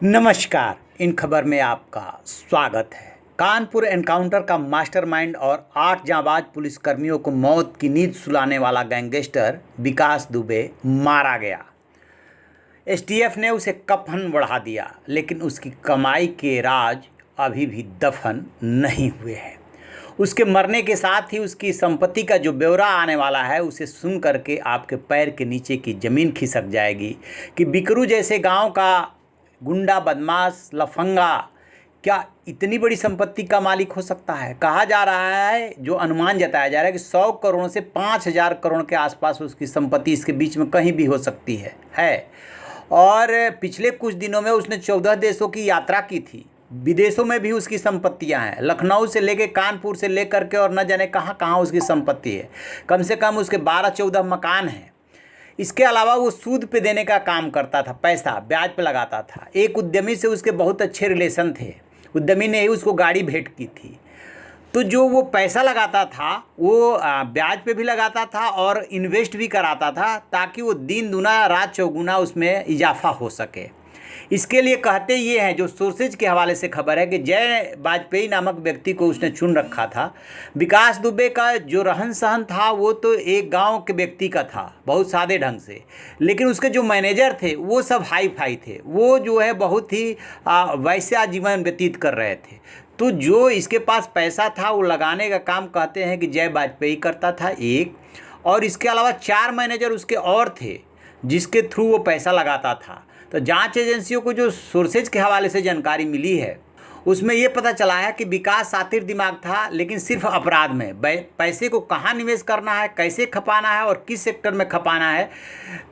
नमस्कार। इन खबर में आपका स्वागत है। कानपुर एनकाउंटर का मास्टरमाइंड और 8 जांबाज पुलिसकर्मियों को मौत की नींद सुलाने वाला गैंगस्टर विकास दुबे मारा गया। एसटीएफ ने उसे कफन बढ़ा दिया, लेकिन उसकी कमाई के राज अभी भी दफन नहीं हुए हैं। उसके मरने के साथ ही उसकी संपत्ति का जो ब्यौरा आने वाला है, उसे सुन करके आपके पैर के नीचे की ज़मीन खिसक जाएगी कि बिकरू जैसे गांव का गुंडा, बदमाश, लफंगा क्या इतनी बड़ी संपत्ति का मालिक हो सकता है। कहा जा रहा है, जो अनुमान जताया जा रहा है कि 100 करोड़ से 5,000 करोड़ के आसपास उसकी संपत्ति इसके बीच में कहीं भी हो सकती है। और पिछले कुछ दिनों में उसने 14 देशों की यात्रा की थी। विदेशों में भी उसकी संपत्तियां हैं। लखनऊ से लेके कानपुर से लेकर के और न जाने कहाँ कहाँ उसकी संपत्ति है। कम से कम उसके 12-14 मकान हैं। इसके अलावा वो सूद पे देने का काम करता था, पैसा ब्याज पे लगाता था। एक उद्यमी से उसके बहुत अच्छे रिलेशन थे। उद्यमी ने ही उसको गाड़ी भेंट की थी। तो जो वो पैसा लगाता था वो ब्याज पे भी लगाता था और इन्वेस्ट भी कराता था, ताकि वो दिन दूना रात चौगुना उसमें इजाफा हो सके। इसके लिए कहते ये हैं, जो सोर्सेज के हवाले से खबर है, कि जय वाजपेयी नामक व्यक्ति को उसने चुन रखा था। विकास दुबे का जो रहन सहन था वो तो एक गांव के व्यक्ति का था, बहुत सादे ढंग से। लेकिन उसके जो मैनेजर थे वो सब हाई फाई थे। वो जो है बहुत ही वैसा जीवन व्यतीत कर रहे थे। तो जो इसके पास पैसा था वो लगाने का काम कहते हैं कि जय वाजपेयी करता था एक, और इसके अलावा 4 मैनेजर उसके और थे जिसके थ्रू वो पैसा लगाता था। तो जांच एजेंसियों को जो सोर्सेज के हवाले से जानकारी मिली है, उसमें ये पता चला है कि विकास सातिर दिमाग था, लेकिन सिर्फ अपराध में। पैसे को कहाँ निवेश करना है, कैसे खपाना है और किस सेक्टर में खपाना है,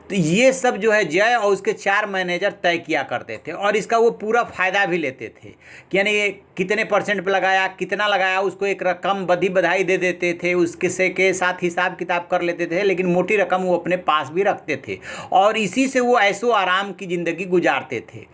तो ये सब जो है जय और उसके 4 मैनेजर तय किया करते थे। और इसका वो पूरा फ़ायदा भी लेते थे कि यानी कितने % पे लगाया, कितना लगाया, उसको एक रकम बधाई दे देते थे। उसके से के साथ हिसाब किताब कर लेते थे, लेकिन मोटी रकम वो अपने पास भी रखते थे और इसी से वो ऐशो आराम की ज़िंदगी गुजारते थे।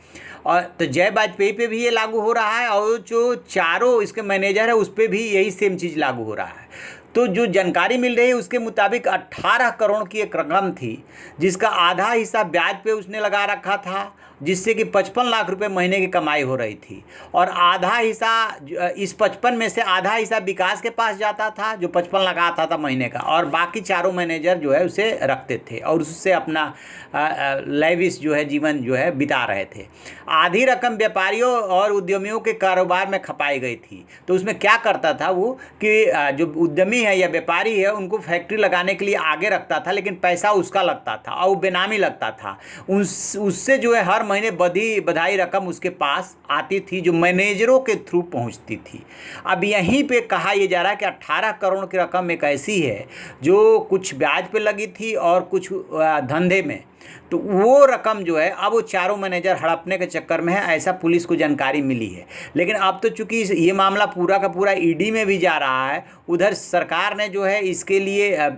और तो जय वाजपेयी पे भी ये लागू हो रहा है और जो चारों इसके मैनेजर है उस पर भी यही सेम चीज़ लागू हो रहा है। तो जो जानकारी मिल रही है उसके मुताबिक 18 करोड़ की एक रकम थी, जिसका आधा हिस्सा ब्याज पे उसने लगा रखा था, जिससे कि 55 लाख रुपए महीने की कमाई हो रही थी। और आधा हिस्सा, इस 55 में से आधा हिस्सा विकास के पास जाता था जो 55 लगाता था महीने का, और बाकी चारों मैनेजर जो है उसे रखते थे और उससे अपना लेविश जो है जीवन जो है बिता रहे थे। आधी रकम व्यापारियों और उद्यमियों के कारोबार में खपाई गई थी। तो उसमें क्या करता था वो कि जो उद्यमी है या व्यापारी है उनको फैक्ट्री लगाने के लिए आगे रखता था, लेकिन पैसा उसका लगता था और बेनामी लगता था। उससे जो है हर महीने बधाई रकम उसके पास आती थी, जो मैनेजरों के थ्रू पहुंचती थी। अब यहीं पे कहा यह जा रहा है कि 18 करोड़ की रकम एक ऐसी है जो कुछ ब्याज पे लगी थी और कुछ धंधे में। तो वो रकम जो है अब वो चारों मैनेजर हड़पने के चक्कर में है, ऐसा पुलिस को जानकारी मिली है। लेकिन अब तो चूंकि ये मामला पूरा का पूरा ईडी में भी जा रहा है, उधर सरकार ने जो है इसके लिए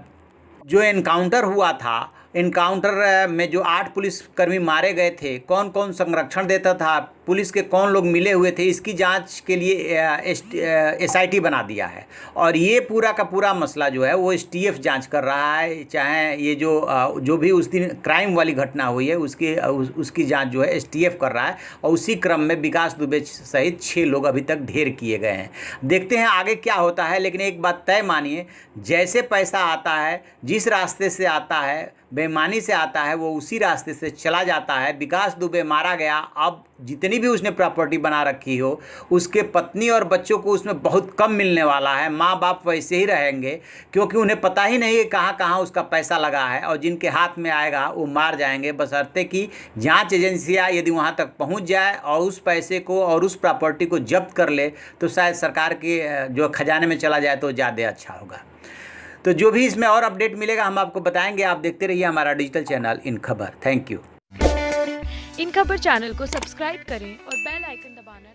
जो एनकाउंटर हुआ था, एनकाउंटर में जो 8 पुलिसकर्मी मारे गए थे, कौन कौन संरक्षण देता था, पुलिस के कौन लोग मिले हुए थे, इसकी जांच के लिए SIT बना दिया है। और ये पूरा का पूरा मसला जो है वो STF जांच कर रहा है। चाहे ये जो भी उस दिन क्राइम वाली घटना हुई है उसकी जांच जो है STF कर रहा है। और उसी क्रम में विकास दुबे सहित 6 लोग अभी तक ढेर किए गए हैं। देखते हैं आगे क्या होता है। लेकिन एक बात तय मानिए, जैसे पैसा आता है, जिस रास्ते से आता है, बेईमानी से आता है, वो उसी रास्ते से चला जाता है। विकास दुबे मारा गया, अब जितनी भी उसने प्रॉपर्टी बना रखी हो, उसके पत्नी और बच्चों को उसमें बहुत कम मिलने वाला है। माँ बाप वैसे ही रहेंगे, क्योंकि उन्हें पता ही नहीं है कहाँ कहाँ उसका पैसा लगा है, और जिनके हाथ में आएगा वो मार जाएंगे। बशर्ते कि जांच एजेंसियाँ यदि वहाँ तक पहुँच जाए और उस पैसे को और उस प्रॉपर्टी को जब्त कर ले, तो शायद सरकार के जो खजाने में चला जाए तो ज़्यादा अच्छा होगा। तो जो भी इसमें और अपडेट मिलेगा हम आपको बताएंगे। आप देखते रहिए हमारा डिजिटल चैनल इन खबर। Thank you. इन खबर चैनल को सब्सक्राइब करें और बेल आइकन दबाना